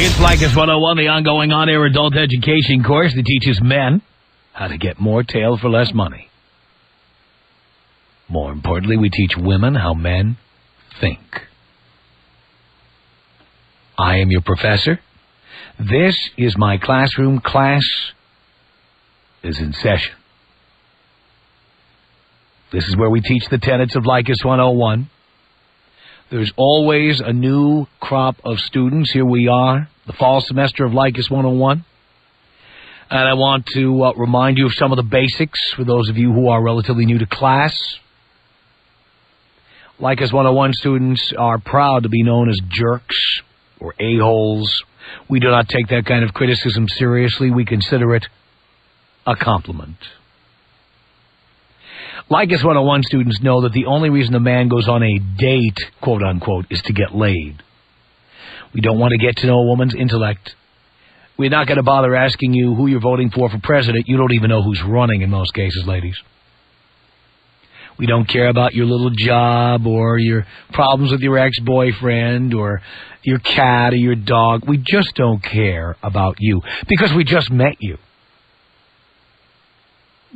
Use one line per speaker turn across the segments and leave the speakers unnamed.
It's Leykis 101, the ongoing on-air adult education course that teaches men how to get more tail for less money. More importantly, we teach women how men think. I am your professor. This is my classroom. Class is in session. This is where we teach the tenets of Leykis 101. There's always a new crop of students. Here we are, the fall semester of Leykis 101. And I want to remind you of some of the basics for those of you who are relatively new to class. Leykis 101 students are proud to be known as jerks or a-holes. We do not take that kind of criticism seriously. We consider it a compliment. Leykis 101 students know that the only reason a man goes on a date, quote-unquote, is to get laid. We don't want to get to know a woman's intellect. We're not going to bother asking you who you're voting for president. You don't even know who's running in most cases, ladies. We don't care about your little job or your problems with your ex-boyfriend or your cat or your dog. We just don't care about you because we just met you.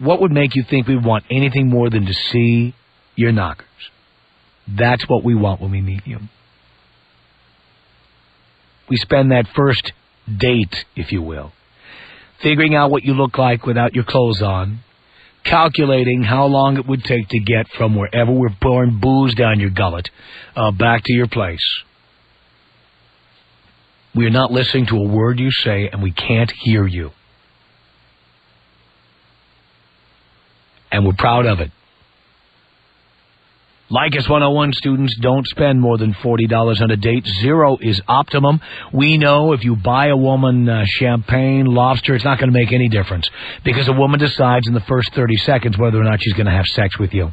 What would make you think we want anything more than to see your knockers? That's what we want when we meet you. We spend that first date, if you will, figuring out what you look like without your clothes on, calculating how long it would take to get from wherever we're pouring booze down your gullet back to your place. We are not listening to a word you say, and we can't hear you. And we're proud of it. Leykis 101 students don't spend more than $40 on a date. Zero is optimum. We know if you buy a woman champagne, lobster, it's not going to make any difference because a woman decides in the first 30 seconds whether or not she's going to have sex with you.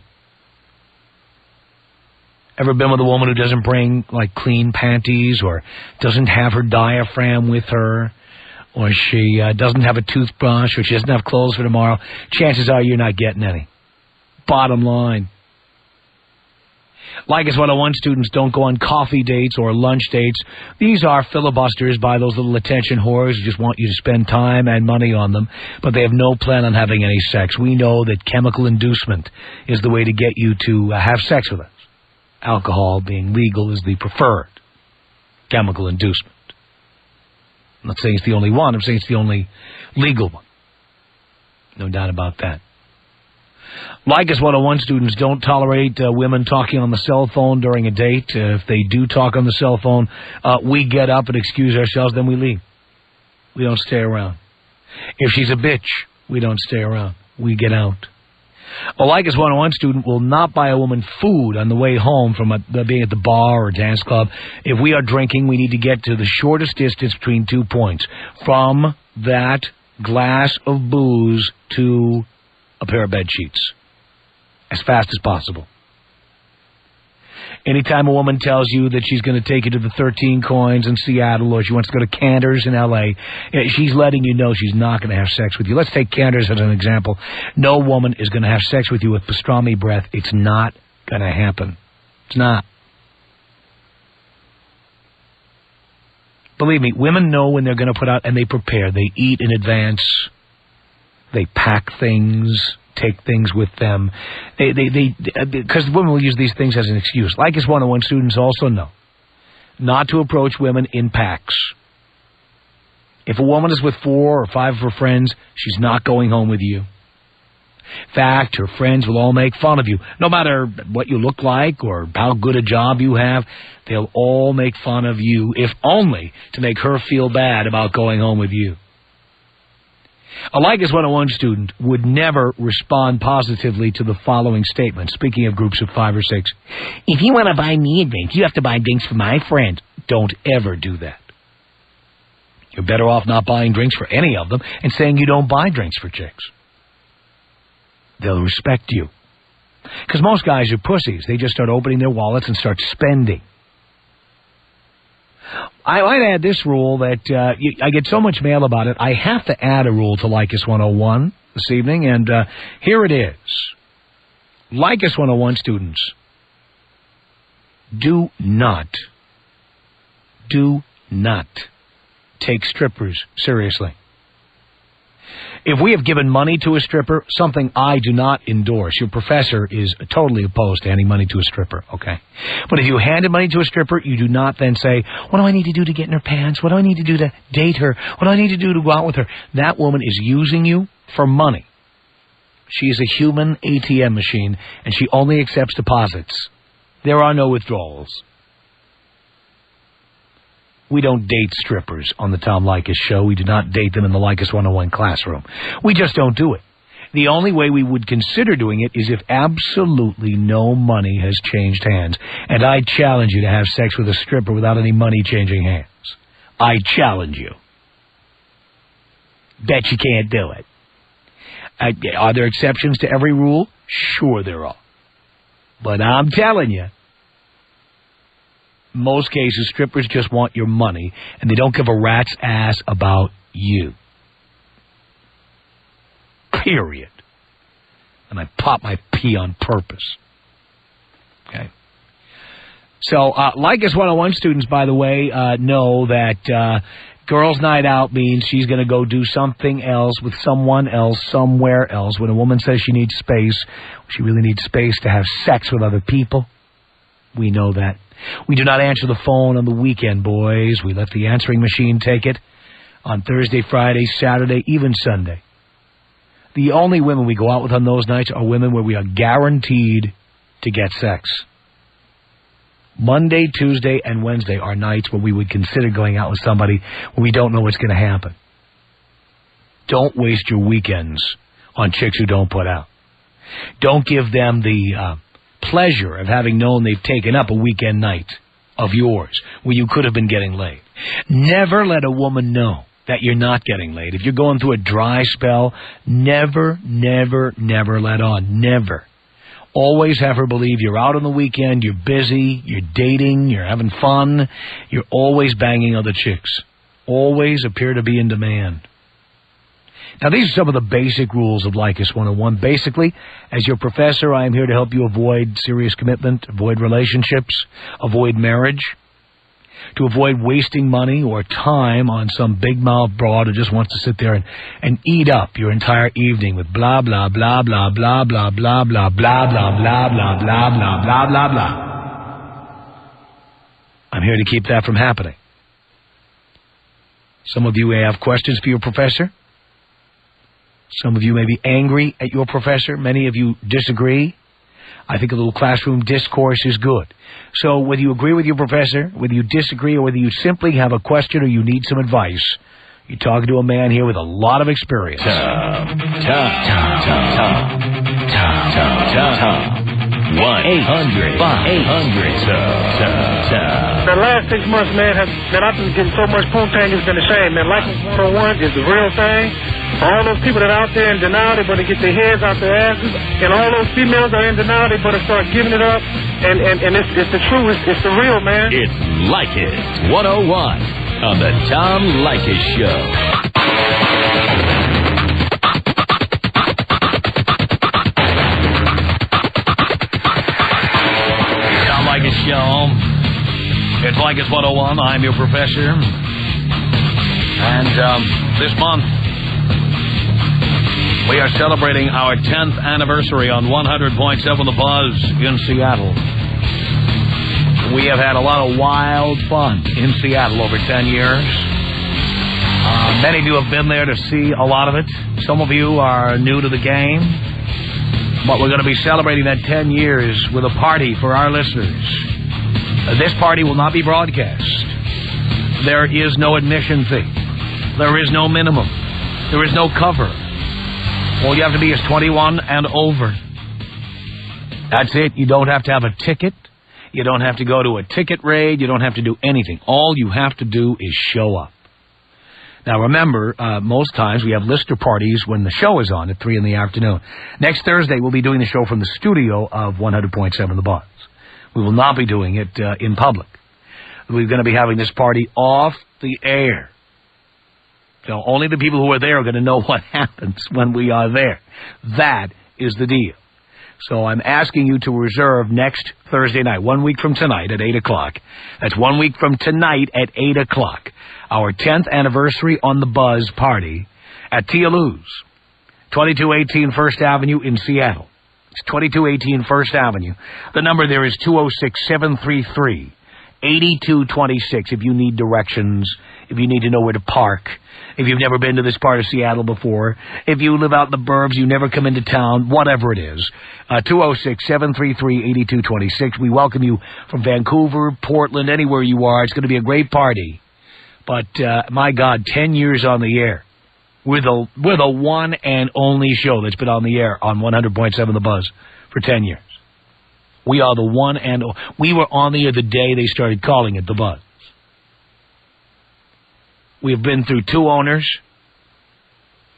Ever been with a woman who doesn't bring, like, clean panties or doesn't have her diaphragm with her? Or she doesn't have a toothbrush, or she doesn't have clothes for tomorrow, chances are you're not getting any. Bottom line. Leykis 101 students don't go on coffee dates or lunch dates. These are filibusters by those little attention whores who just want you to spend time and money on them, but they have no plan on having any sex. We know that chemical inducement is the way to get you to have sex with us. Alcohol, being legal, is the preferred chemical inducement. I'm not saying it's the only one. I'm saying it's the only legal one. No doubt about that. Leykis 101 students don't tolerate women talking on the cell phone during a date. If they do talk on the cell phone, we get up and excuse ourselves, then we leave. We don't stay around. If she's a bitch, we don't stay around. We get out. A Leykis 101 student will not buy a woman food on the way home from being at the bar or dance club. If we are drinking, we need to get to the shortest distance between 2 points. From that glass of booze to a pair of bed sheets. As fast as possible. Anytime a woman tells you that she's going to take you to the 13 Coins in Seattle or she wants to go to Cantor's in L.A., she's letting you know she's not going to have sex with you. Let's take Cantor's as an example. No woman is going to have sex with you with pastrami breath. It's not going to happen. It's not. Believe me, women know when they're going to put out, and they prepare. They eat in advance. They pack things. Take things with them. Because women will use these things as an excuse. Leykis 101 students also know not to approach women in packs. If a woman is with 4 or 5 of her friends, she's not going home with you. In fact, her friends will all make fun of you. No matter what you look like or how good a job you have, they'll all make fun of you, if only to make her feel bad about going home with you. A Leykis 101 student would never respond positively to the following statement. Speaking of groups of 5 or 6. If you want to buy me a drink, you have to buy drinks for my friends. Don't ever do that. You're better off not buying drinks for any of them and saying you don't buy drinks for chicks. They'll respect you. Because most guys are pussies. They just start opening their wallets and start spending. I might add this rule that I get so much mail about it, I have to add a rule to Leykis 101 this evening, and here it is. Leykis 101 students, do not take strippers seriously. If we have given money to a stripper, something I do not endorse. Your professor is totally opposed to handing money to a stripper, okay? But if you handed money to a stripper, you do not then say, what do I need to do to get in her pants? What do I need to do to date her? What do I need to do to go out with her? That woman is using you for money. She is a human ATM machine, and she only accepts deposits. There are no withdrawals. We don't date strippers on the Tom Leykis Show. We do not date them in the Leykis 101 classroom. We just don't do it. The only way we would consider doing it is if absolutely no money has changed hands. And I challenge you to have sex with a stripper without any money changing hands. I challenge you. Bet you can't do it. Are there exceptions to every rule? Sure there are. But I'm telling you, most cases, strippers just want your money, and they don't give a rat's ass about you. Period. And I pop my pee on purpose. Okay. So, Leykis 101 students, by the way, know that girls' night out means she's going to go do something else with someone else, somewhere else. When a woman says she needs space, she really needs space to have sex with other people. We know that. We do not answer the phone on the weekend, boys. We let the answering machine take it on Thursday, Friday, Saturday, even Sunday. The only women we go out with on those nights are women where we are guaranteed to get sex. Monday, Tuesday, and Wednesday are nights when we would consider going out with somebody when we don't know what's going to happen. Don't waste your weekends on chicks who don't put out. Don't give them the pleasure of having known they've taken up a weekend night of yours where you could have been getting laid. Never let a woman know that you're not getting laid. If you're going through a dry spell, never let on. Never. Always have her believe you're out on the weekend, you're busy, you're dating, you're having fun, you're always banging other chicks. Always appear to be in demand. Now, these are some of the basic rules of Leykis 101. Basically, as your professor, I am here to help you avoid serious commitment, avoid relationships, avoid marriage, to avoid wasting money or time on some big-mouth broad who just wants to sit there and eat up your entire evening with blah, blah, blah, blah, blah, blah, blah, blah, blah, blah, blah, blah, blah, blah, blah, blah, blah. I'm here to keep that from happening. Some of you may have questions for your professor. Some of you may be angry at your professor. Many of you disagree. I think a little classroom discourse is good. So whether you agree with your professor, whether you disagree, or whether you simply have a question or you need some advice, you're talking to a man here with a lot of experience. Tom. 1-800-5800-TOM.
The last 6 months, man, I've been getting so much poontang, it's been a shame, man. Leykis 101 is the real thing. All those people that are out there in denial, they better get their heads out their asses. And all those females are in denial, they better start giving it up. And it's the truth, it's the real, man.
It's Leykis 101 on the Tom Leykis Show.
Show. It's Leykis 101. I'm your professor. And this month, we are celebrating our 10th anniversary on 100.7 The Buzz in Seattle. We have had a lot of wild fun in Seattle over 10 years. Many of you have been there to see a lot of it. Some of you are new to the game. But we're going to be celebrating that 10 years with a party for our listeners. This party will not be broadcast. There is no admission fee. There is no minimum. There is no cover. All you have to be is 21 and over. That's it. You don't have to have a ticket. You don't have to go to a ticket raid. You don't have to do anything. All you have to do is show up. Now, remember, most times we have listener parties when the show is on at 3 in the afternoon. Next Thursday, we'll be doing the show from the studio of 100.7 The Buzz. We will not be doing it in public. We're going to be having this party off the air. So only the people who are there are going to know what happens when we are there. That is the deal. So I'm asking you to reserve next Thursday night, 1 week from tonight at 8 o'clock. That's 1 week from tonight at 8 o'clock. our 10th anniversary on the Buzz party at Tia Lou's, 2218 First Avenue in Seattle. It's 2218 First Avenue. The number there is 206-733-8226 if you need directions, if you need to know where to park, if you've never been to this part of Seattle before, if you live out in the burbs, you never come into town, whatever it is. 206-733-8226. We welcome you from Vancouver, Portland, anywhere you are. It's going to be a great party. But, my God, 10 years on the air. We're the one and only show that's been on the air on 100.7 The Buzz for 10 years. We are the one and we were on the air the day they started calling it The Buzz. We've been through 2 owners,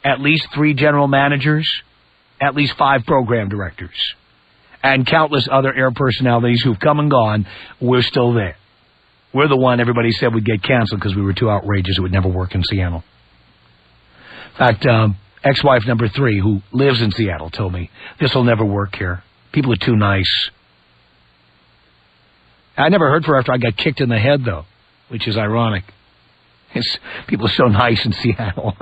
at least 3 general managers, at least 5 program directors, and countless other air personalities who've come and gone. We're still there. We're the one everybody said would get canceled because we were too outrageous. It would never work in Seattle. In fact, ex-wife number 3, who lives in Seattle, told me, this will never work here. People are too nice. I never heard from her after I got kicked in the head, though, which is ironic. People are so nice in Seattle.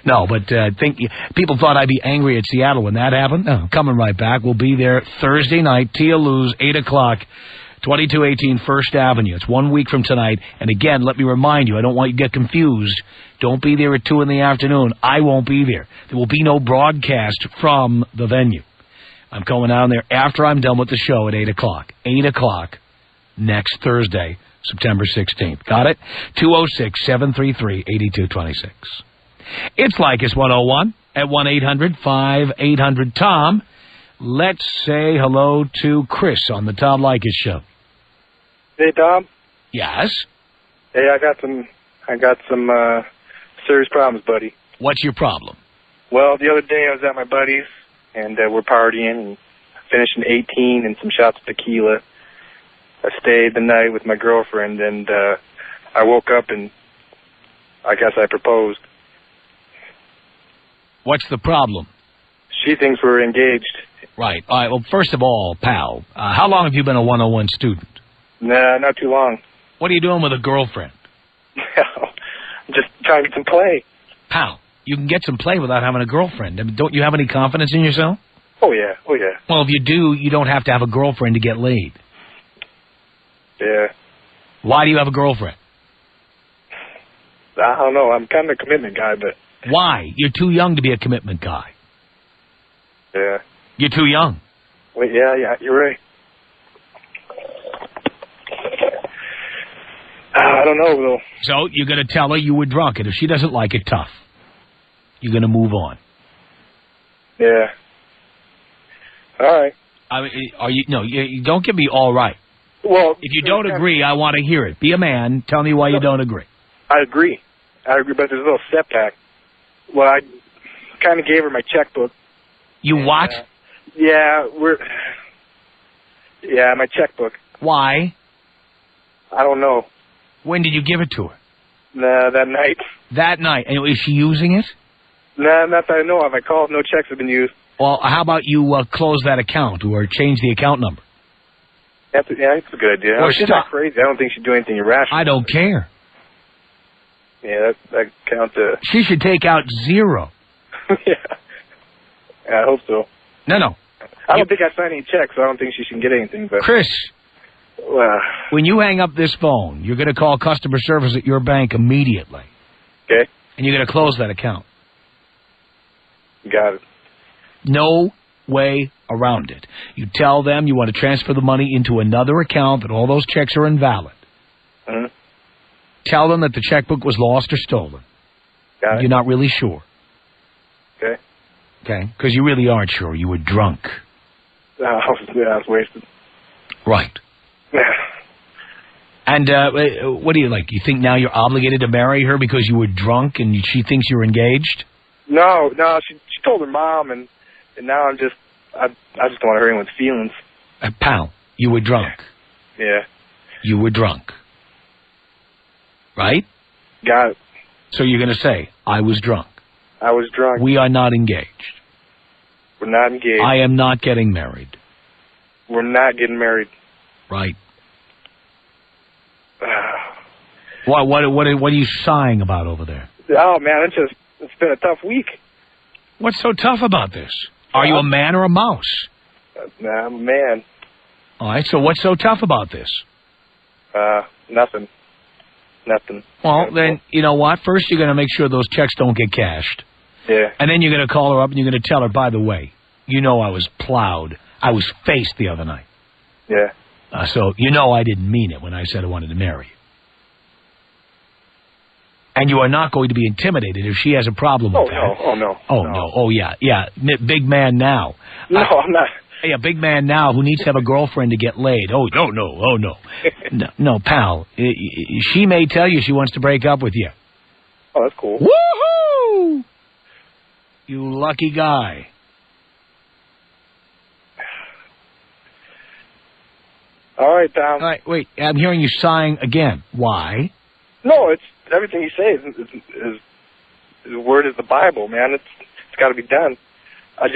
No, but people thought I'd be angry at Seattle when that happened. No, coming right back. We'll be there Thursday night, Tia Lou's, 8 o'clock, 2218 First Avenue. It's 1 week from tonight. And again, let me remind you, I don't want you to get confused. Don't be there at 2 in the afternoon. I won't be there. There will be no broadcast from the venue. I'm going down there after I'm done with the show at 8 o'clock. 8 o'clock next Thursday, September 16th. Got it? 206-733-8226. It's Leykis 101 at 1-800-5800-TOM. Let's say hello to Chris on the Tom Leykis Show.
Hey, Tom.
Yes?
Hey, I got some serious problems, buddy.
What's your problem?
Well, the other day I was at my buddy's, and we're partying, and finishing 18 and some shots of tequila. I stayed the night with my girlfriend, and I woke up, and I guess I proposed.
What's the problem?
She thinks we're engaged.
Right. All right. Well, first of all, pal, how long have you been a 101 student?
Nah, not too long.
What are you doing with a girlfriend?
I'm just trying to get some play.
Pal, you can get some play without having a girlfriend. I mean, don't you have any confidence in yourself?
Oh, yeah. Oh, yeah.
Well, if you do, you don't have to have a girlfriend to get laid.
Yeah.
Why do you have a girlfriend?
I don't know. I'm kind of a commitment guy, but...
Why? You're too young to be a commitment guy.
Yeah.
You're too young.
Wait, yeah, you're right. I don't know, though.
So you're going to tell her you were drunk, and if she doesn't like it, tough. You're going to move on.
Yeah. All right.
I mean, are you? No, you don't give me all right.
Well,
if you don't agree, I want to hear it. Be a man. Tell me why you don't agree.
I agree, but there's a little setback. Well, I kind of gave her my checkbook.
You what?
Yeah, my checkbook.
Why?
I don't know.
When did you give it to her?
Nah, that night.
That night. And is she using it?
Nah, not that I know of. I called. No checks have been used.
Well, how about you close that account or change the account number?
That's a good idea.
Or
she's not crazy. I don't think she'd do anything irrational.
I don't care.
Yeah, that counts.
She should take out 0.
Yeah, I hope so.
No.
I don't think I signed any checks, so I don't think she should get anything. But
Chris,
well,
when you hang up this phone, you're going to call customer service at your bank immediately.
Okay.
And you're going to close that account.
Got it.
No way around it. You tell them you want to transfer the money into another account, that all those checks are invalid.
Mm-hmm.
Tell them that the checkbook was lost or stolen.
Got it.
You're not really sure.
Okay.
Okay? Because you really aren't sure. You were drunk.
I was wasted.
Right. And what do you like? You think now you're obligated to marry her because you were drunk and she thinks you're engaged?
No. She told her mom, and now I just don't want to hurt anyone's feelings.
Pal, you were drunk.
Yeah.
You were drunk. Right?
Got it.
So you're going to say, I was drunk.
I was drunk.
We are not engaged.
We're not engaged.
I am not getting married.
We're not getting married.
Right. What are you sighing about over there?
Oh, man, it's been a tough week.
What's so tough about this? Are you a man or a mouse?
Nah, I'm a man.
All right, so what's so tough about this?
Nothing.
Well, then, you know what? First, you're going to make sure those checks don't get cashed.
Yeah.
And then you're going to call her up and you're going to tell her, by the way, you know I was plowed. I was faced the other night.
Yeah.
So you know I didn't mean it when I said I wanted to marry you. And you are not going to be intimidated if she has a problem with that.
No.
Oh, no. Oh, yeah. Big man now.
No, I'm not.
Yeah, big man now who needs to have a girlfriend to get laid. Oh, no. No, pal. She may tell you she wants to break up with you.
Oh, that's cool.
Woohoo! You lucky guy.
All right, Tom.
All right, wait. I'm hearing you sighing again. Why?
No, it's everything you say is the word is the Bible, man. It's got to be done. I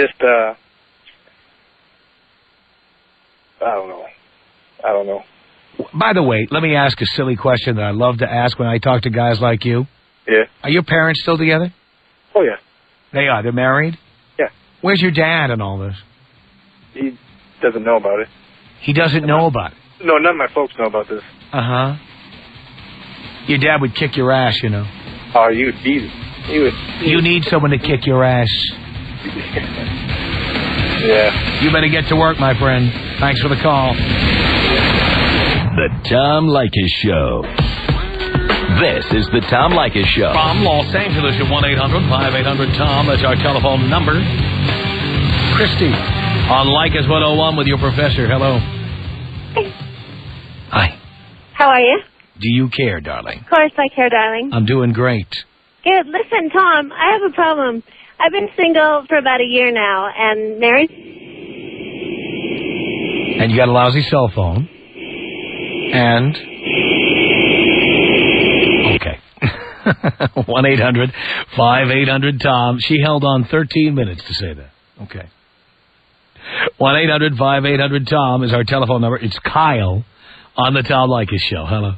don't know.
By the way, let me ask a silly question that I love to ask when I talk to guys like you.
Yeah.
Are your parents still together?
Oh, yeah.
They are. They're married?
Yeah.
Where's your dad in all this?
He doesn't know about it.
He doesn't know about it?
No, none of my folks know about this.
Uh-huh. Your dad would kick your ass, you know.
Oh, you would beat it.
You need someone to kick your ass.
Yeah.
You better get to work, my friend. Thanks for the call.
The Tom Leykis Show. This is the Tom Leykis Show.
From Los Angeles at 1-800-5800-TOM. That's our telephone number. Christy on Leykis 101 with your professor. Hello. Hi.
How are you?
Do you care, darling?
Of course I care, darling.
I'm doing great.
Good. Listen, Tom, I have a problem. I've been single for about a year now and married.
And you got a lousy cell phone. And? Okay. 1-800-5800-TOM. She held on 13 minutes to say that. Okay. 1-800-5800-TOM is our telephone number. It's Kyle on the Tom Leykis Show. Hello.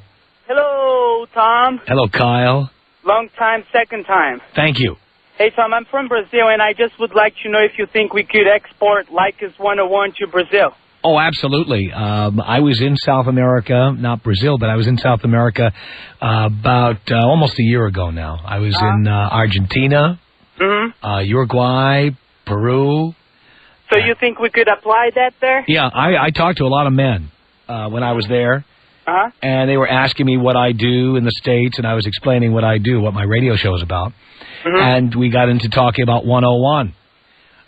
Hello, Tom.
Hello, Kyle.
Long time, second time.
Thank you.
Hey, Tom, I'm from Brazil, and I just would like to know if you think we could export Leykis 101 to Brazil.
Oh, absolutely. I was in South America, not Brazil, but I was in South America about almost a year ago now. I was in Argentina, Uruguay, Peru.
So you think we could apply that there?
Yeah, I talked to a lot of men when I was there, and they were asking me what I do in the States, and I was explaining what I do, what my radio show is about. And we got into talking about 101.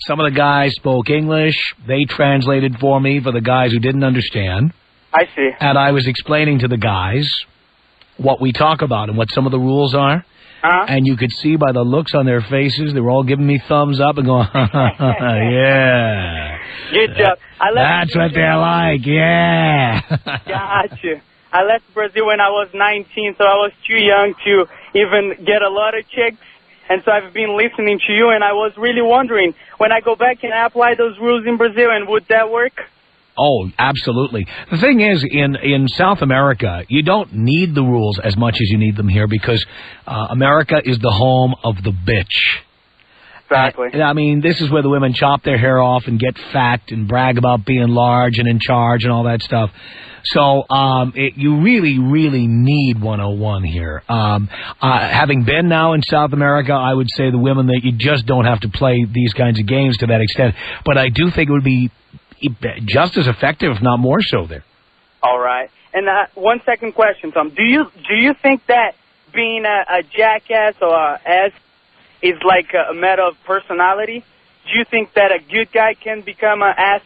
Some of the guys spoke English. They translated for me for the guys who didn't understand.
I see.
And I was explaining to the guys what we talk about and what some of the rules are. And you could see by the looks on their faces, they were all giving me thumbs up and going, yeah.
Good job.
That's what they're like, yeah.
Gotcha. I left Brazil when I was 19, so I was too young to even get a lot of chicks. And so I've been listening to you, and I was really wondering, when I go back, can I apply those rules in Brazil, and would that work?
Oh, absolutely. The thing is, in South America, you don't need the rules as much as you need them here because America is the home of the bitch.
Exactly.
I mean, this is where the women chop their hair off and get fat and brag about being large and in charge and all that stuff. So you really, really need 101 here. Having been now in South America, I would say the women that you just don't have to play these kinds of games to that extent. But I do think it would be just as effective, if not more so, there.
All right. And one second question, Tom. Do you think that being a jackass or a ass is like a matter of personality? Do you think that a good guy can become an ass?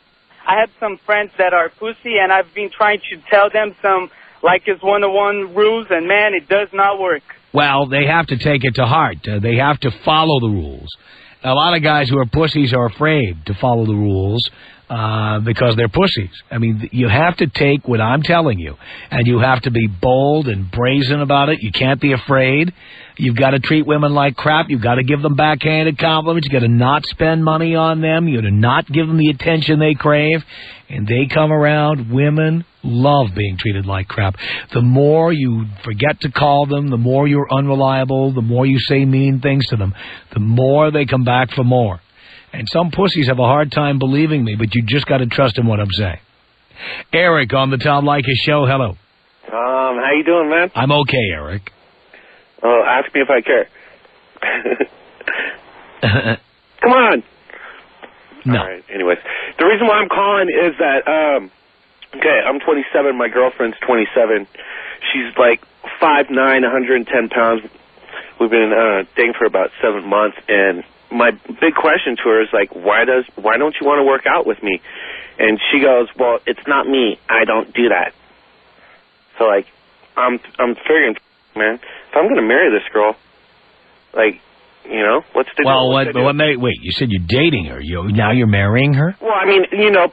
I have some friends that are pussy, and I've been trying to tell them some Leykis 101 rules, and, man, it does not work.
Well, they have to take it to heart. They have to follow the rules. A lot of guys who are pussies are afraid to follow the rules. because they're pussies. I mean, you have to take what I'm telling you, and you have to be bold and brazen about it. You can't be afraid. You've got to treat women like crap. You've got to give them backhanded compliments. You've got to not spend money on them. You've got to not give them the attention they crave. And they come around. Women love being treated like crap. The more you forget to call them, the more you're unreliable, the more you say mean things to them, the more they come back for more. And some pussies have a hard time believing me, but you just got to trust in what I'm saying. Eric on the Tom Leykis Show. Hello.
How you doing, man?
I'm okay, Eric.
Oh, ask me if I care. Come on.
No.
All right. Anyways, the reason why I'm calling is that, okay, I'm 27. My girlfriend's 27. She's like 5'9", 110 pounds. We've been dating for about 7 months, and my big question to her is like, why don't you want to work out with me? And she goes, well, it's not me. I don't do that. So like, I'm figuring, man, if I'm going to marry this girl, like, you know, what's the
well, wait, you said you're dating her. Now you're marrying her?
Well, I mean, you know,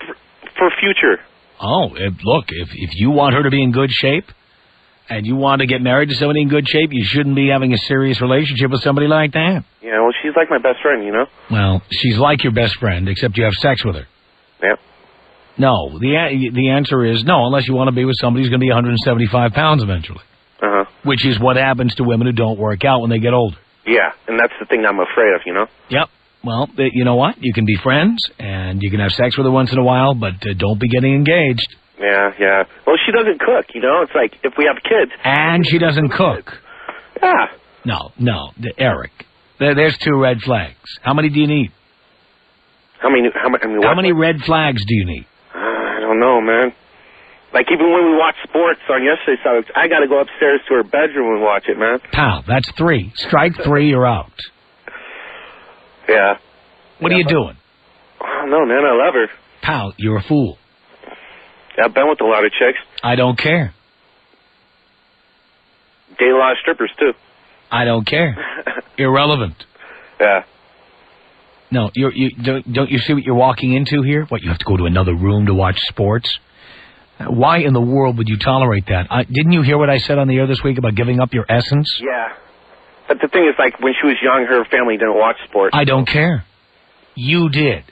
for future.
Oh, look, if you want her to be in good shape and you want to get married to somebody in good shape, you shouldn't be having a serious relationship with somebody like that.
Yeah, well, she's like my best friend, you know?
Well, she's like your best friend, except you have sex with her.
Yep.
No, the answer is no, unless you want to be with somebody who's going to be 175 pounds eventually.
Uh-huh.
Which is what happens to women who don't work out when they get older.
Yeah, and that's the thing I'm afraid of, you know?
Yep. Well, you know what? You can be friends, and you can have sex with her once in a while, but don't be getting engaged.
Yeah. Well, she doesn't cook, you know? It's like, if we have kids...
And she doesn't cook.
Yeah.
No, Eric. There's 2 red flags. How many do you need?
How many
red flags do you need?
I don't know, man. Like, even when we watch sports on yesterday's subject, I got to go upstairs to her bedroom and watch it, man.
Pal, that's 3. Strike 3, you're out.
Yeah.
What are you doing?
I don't know, man. I love her.
Pal, you're a fool.
Yeah, I've been with a lot of chicks.
I don't care.
Date a lot of strippers, too.
I don't care. Irrelevant.
Yeah.
No, don't you see what you're walking into here? What, you have to go to another room to watch sports? Why in the world would you tolerate that? Didn't you hear what I said on the air this week about giving up your essence?
Yeah. But the thing is, like, when she was young, her family didn't watch sports.
I don't care. You did.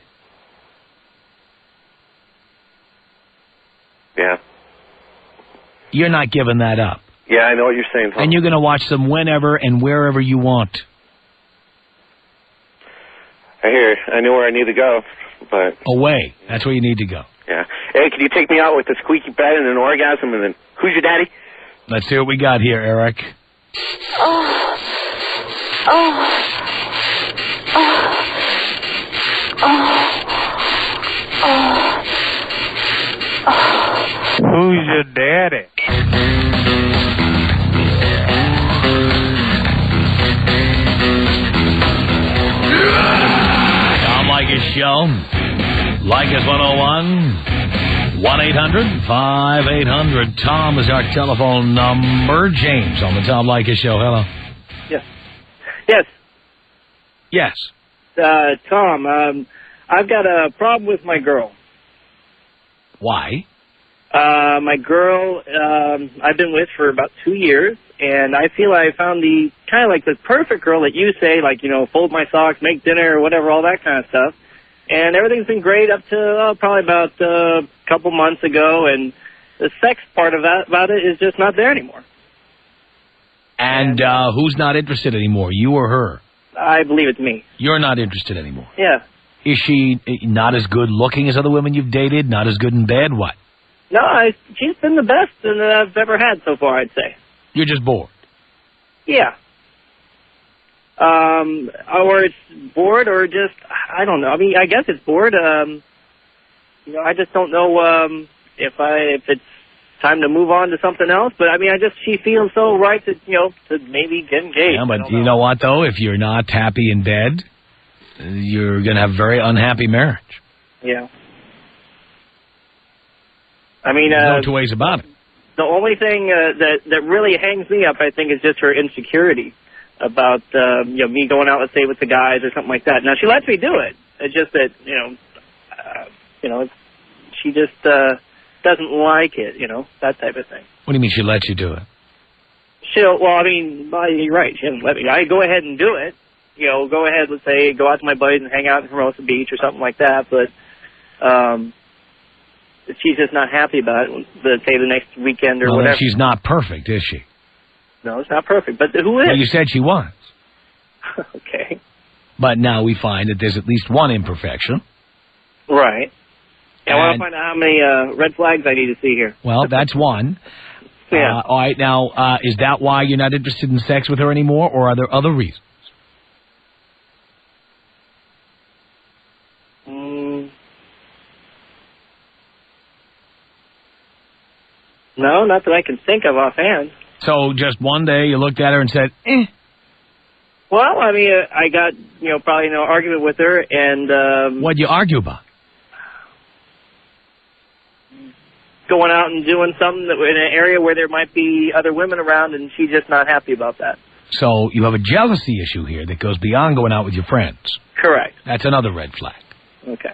Yeah.
You're not giving that up.
Yeah, I know what you're saying, Tom.
And you're going to watch them whenever and wherever you want.
I hear. I know where I need to go, but...
Away. That's where you need to go.
Yeah. Hey, can you take me out with a squeaky bed and an orgasm, and then, who's your daddy?
Let's see what we got here, Eric.
Who's your daddy?
Tom Leykis Show. Leykis 101. 1-800-5800. Tom is our telephone number. James on the Tom Leykis Show. Hello.
Yes.
Yes.
Tom, I've got a problem with my girl.
Why?
My girl, I've been with for about 2 years, and I feel I found the kind of like the perfect girl that you say, like, you know, fold my socks, make dinner, or whatever, all that kind of stuff. And everything's been great up to probably about a couple months ago, and the sex part of that about it is just not there anymore.
And who's not interested anymore, you or her?
I believe it's me.
You're not interested anymore.
Yeah.
Is she not as good looking as other women you've dated? Not as good in bed? What?
No, she's been the best that I've ever had so far, I'd say.
You're just bored?
Yeah. Or it's bored, or just, I don't know. I mean, I guess it's bored. You know, I just don't know if it's time to move on to something else. But I mean, she feels so right to, you know, to maybe get engaged.
Yeah, but you know what though? If you're not happy in bed, you're going to have a very unhappy marriage.
Yeah. I mean,
there's no 2 ways about it.
The only thing that really hangs me up, I think, is just her insecurity about you know, me going out, let's say, with the guys or something like that. Now, she lets me do it. It's just that, you know, she just doesn't like it, that type of thing.
What do you mean she lets you do it?
You're right. She doesn't let me. I go ahead and do it. Go ahead, let's say, go out to my buddies and hang out in Hermosa Beach or something like that. But she's just not happy about it, say, the next weekend or whatever.
Then she's not perfect, is she?
No, it's not perfect. But who is?
Well, you said she was.
Okay.
But now we find that there's at least one imperfection.
Right. I want to find out how many red flags I need to see here.
Well, that's one.
Yeah.
All right. Now, is that why you're not interested in sex with her anymore, or are there other reasons?
No, not that I can think of offhand.
So just one day you looked at her and said, eh.
Well, I mean, I got, probably an argument with her, and...
What'd you argue about?
Going out and doing something in an area where there might be other women around, and she's just not happy about that.
So you have a jealousy issue here that goes beyond going out with your friends.
Correct.
That's another red flag.
Okay.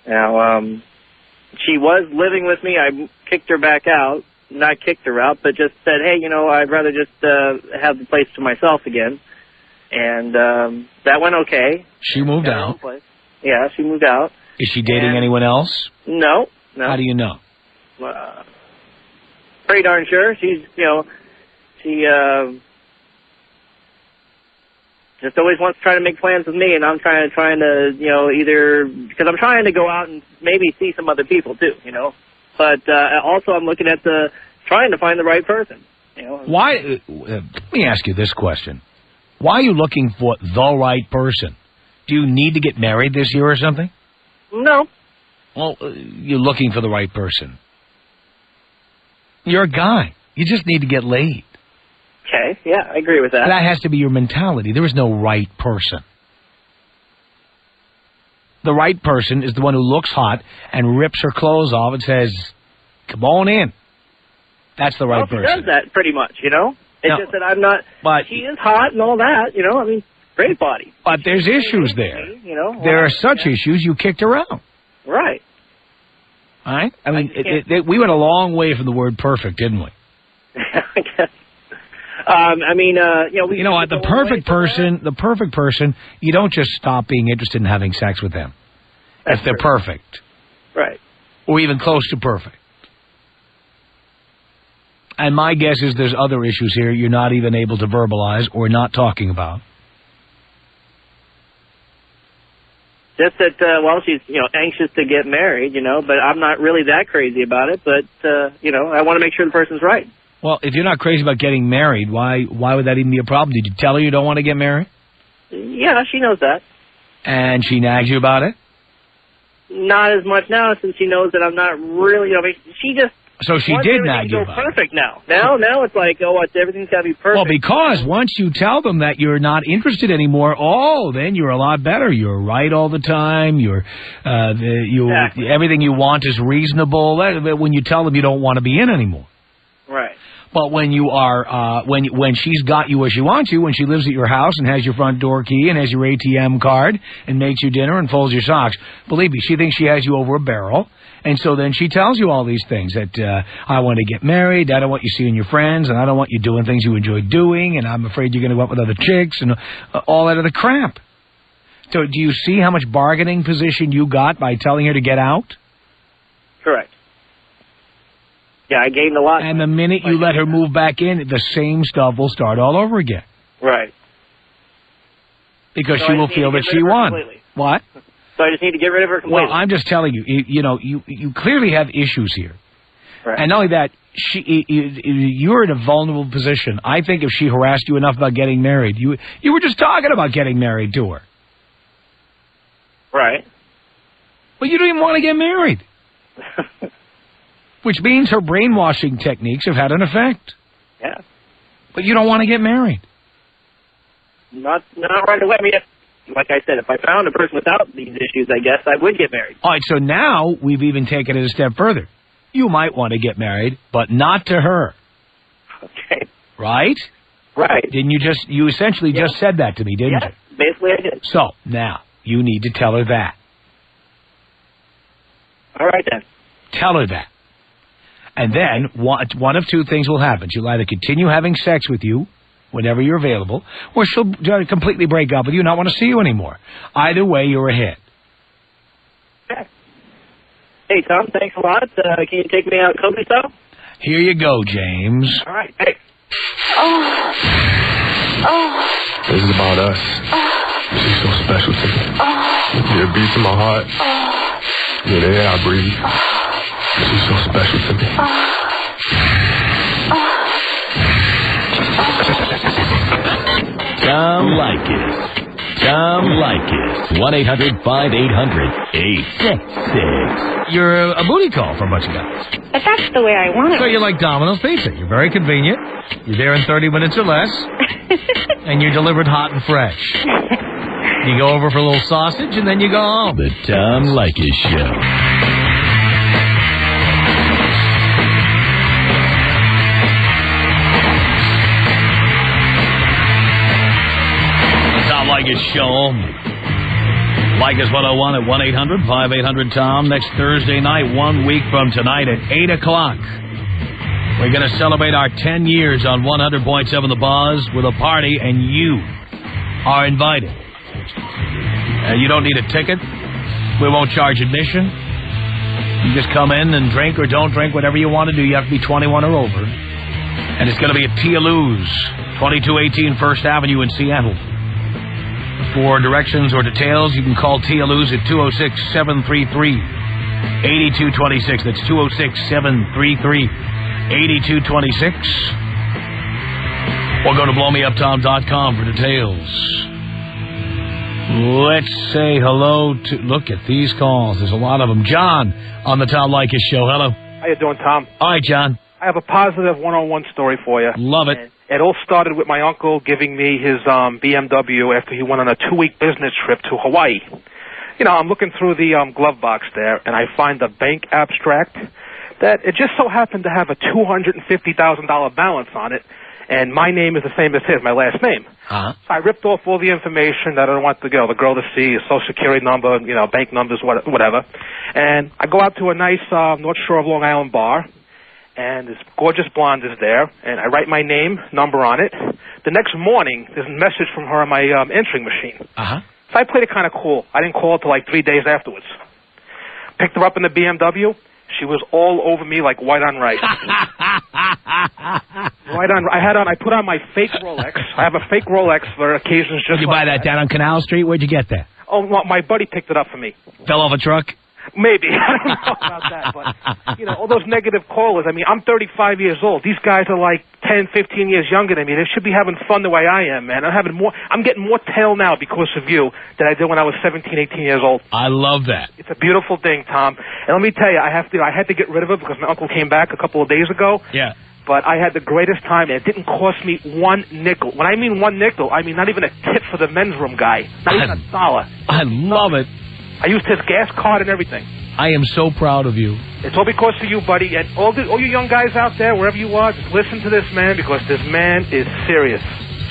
Now, she was living with me. I kicked her back out. Not kicked her out, but just said, hey, I'd rather just have the place to myself again. And that went okay.
She moved out?
Yeah, she moved out.
Is she dating anyone else?
No.
How do you know?
Pretty darn sure. She's, she just always wants to try to make plans with me, and I'm trying to, either, because I'm trying to go out and maybe see some other people too, But also I'm looking at trying to find the right person,
Why, let me ask you this question. Why are you looking for the right person? Do you need to get married this year or something?
No.
Well, you're looking for the right person. You're a guy. You just need to get laid.
Okay, yeah, I agree with that.
That has to be your mentality. There is no right person. The right person is the one who looks hot and rips her clothes off and says, come on in. That's the right person.
She does that pretty much, It's just that I'm not... But she is hot and all that, I mean, great body.
But there's issues there. There are such issues you kicked her out.
Right.
All right? I mean, we went a long way from the word perfect, didn't we?
I guess. I mean,
the perfect person, you don't just stop being interested in having sex with them. If they're perfect.
Right.
Or even close to perfect. And my guess is there's other issues here you're not even able to verbalize or not talking about.
Just that, she's, anxious to get married, but I'm not really that crazy about it. But, I want to make sure the person's right.
Well, if you're not crazy about getting married, why would that even be a problem? Did you tell her you don't want to get married?
Yeah, she knows that.
And she nags you about it?
Not as much now, since she knows that I'm not really, she just...
So she did nag you about it.
Perfect now. Now it's like, everything's got to be perfect.
Well, because once you tell them that you're not interested anymore, then you're a lot better. You're right all the time. Exactly. Everything you want is reasonable. When you tell them you don't want to be in anymore.
Right.
But when you are, when she's got you where she wants you, when she lives at your house and has your front door key and has your ATM card and makes you dinner and folds your socks, believe me, she thinks she has you over a barrel. And so then she tells you all these things that I want to get married, I don't want you seeing your friends, and I don't want you doing things you enjoy doing, and I'm afraid you're going to go out with other chicks and all that other crap. So do you see how much bargaining position you got by telling her to get out?
Correct. Yeah, I gained a lot.
And the minute you let her move back in, the same stuff will start all over again.
Right.
Because she will feel that she won.
Completely.
What?
So I just need to get rid of her completely.
Well, I'm just telling you, you clearly have issues here.
Right.
And not only that, you're in a vulnerable position. I think if she harassed you enough about getting married, you were just talking about getting married to her.
Right.
But you don't even want to get married. Which means her brainwashing techniques have had an effect.
Yeah.
But you don't want to get married.
Not right away. I mean, like I said, if I found a person without these issues, I guess I would get married.
All right, so now we've even taken it a step further. You might want to get married, but not to her.
Okay.
Right?
Right.
Didn't you essentially just said that to me, didn't you?
basically I did.
So, now, you need to tell her that.
All right, then.
Tell her that. And then, one of two things will happen. She'll either continue having sex with you whenever you're available, or she'll completely break up with you and not want to see you anymore. Either way, you're ahead.
Okay. Hey, Tom, thanks a lot. Can you take me out Kobe style?
Here you go, James.
All right, hey.
This is about us. She's so special to me. You're a beat to my heart. You're the air I breathe. She's so special to me.
Tom Leykis. Tom Leykis. 1-800-5800-866.
You're a booty call for a bunch of guys.
But that's the way I want it.
So you like Domino's Pizza. You're very convenient. You're there in 30 minutes or less. And you're delivered hot and fresh. You go over for a little sausage, and then you go home.
The Tom Leykis Show.
The Tom Leykis Show. Leykis 101 at 1-800-5800-TOM. Next Thursday night, 1 week from tonight at 8 o'clock. We're going to celebrate our 10 years on 100.7 The Buzz with a party, and you are invited. You don't need a ticket. We won't charge admission. You just come in and drink or don't drink, whatever you want to do. You have to be 21 or over. And it's going to be at Tia Lou's, 2218 First Avenue in Seattle. For directions or details, you can call Tia Lou's at 206-733-8226. That's 206-733-8226. Or go to blowmeuptom.com for details. Let's say hello to... Look at these calls. There's a lot of them. John on the Tom Leykis Show. Hello.
How you doing, Tom?
All right, John.
I have a positive one-on-one story for you.
Love it.
And it all started with my uncle giving me his BMW after he went on a 2-week business trip to Hawaii. You know, I'm looking through the glove box there, and I find a bank abstract that it just so happened to have a $250,000 balance on it, and my name is the same as his, my last name.
Uh-huh.
So I ripped off all the information that I don't want the girl to see, his social security number, you know, bank numbers, whatever. And I go out to a nice North Shore of Long Island bar, and this gorgeous blonde is there, and I write my name, number on it. The next morning, there's a message from her on my answering machine.
Uh-huh.
So I played it kind of cool. I didn't call till like 3 days afterwards. Picked her up in the BMW. She was all over me like white on rice. I put on my fake Rolex. I have a fake Rolex for occasions just
Did you
like
buy that down on Canal Street? Where'd you get that?
Oh, well, my buddy picked it up for me.
Fell off a truck?
Maybe. I don't know about that. But, you know, all those negative callers. I mean, I'm 35 years old. These guys are like 10, 15 years younger than me. They should be having fun the way I am, man. I'm getting more tail now because of you than I did when I was 17, 18 years old.
I love that.
It's a beautiful thing, Tom. And let me tell you, I had to get rid of it because my uncle came back a couple of days ago.
Yeah.
But I had the greatest time, and it didn't cost me one nickel. When I mean one nickel, I mean not even a tip for the men's room guy. Not even $1.
I love it.
I used his gas card and everything.
I am so proud of you.
It's all because of you, buddy. And all you young guys out there, wherever you are, just listen to this man because this man is serious.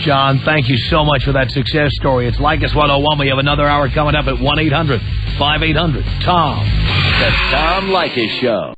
John, thank you so much for that success story. It's Leykis 101. We have another hour coming up at 1-800-5800-TOM.
The Tom Leykis Show.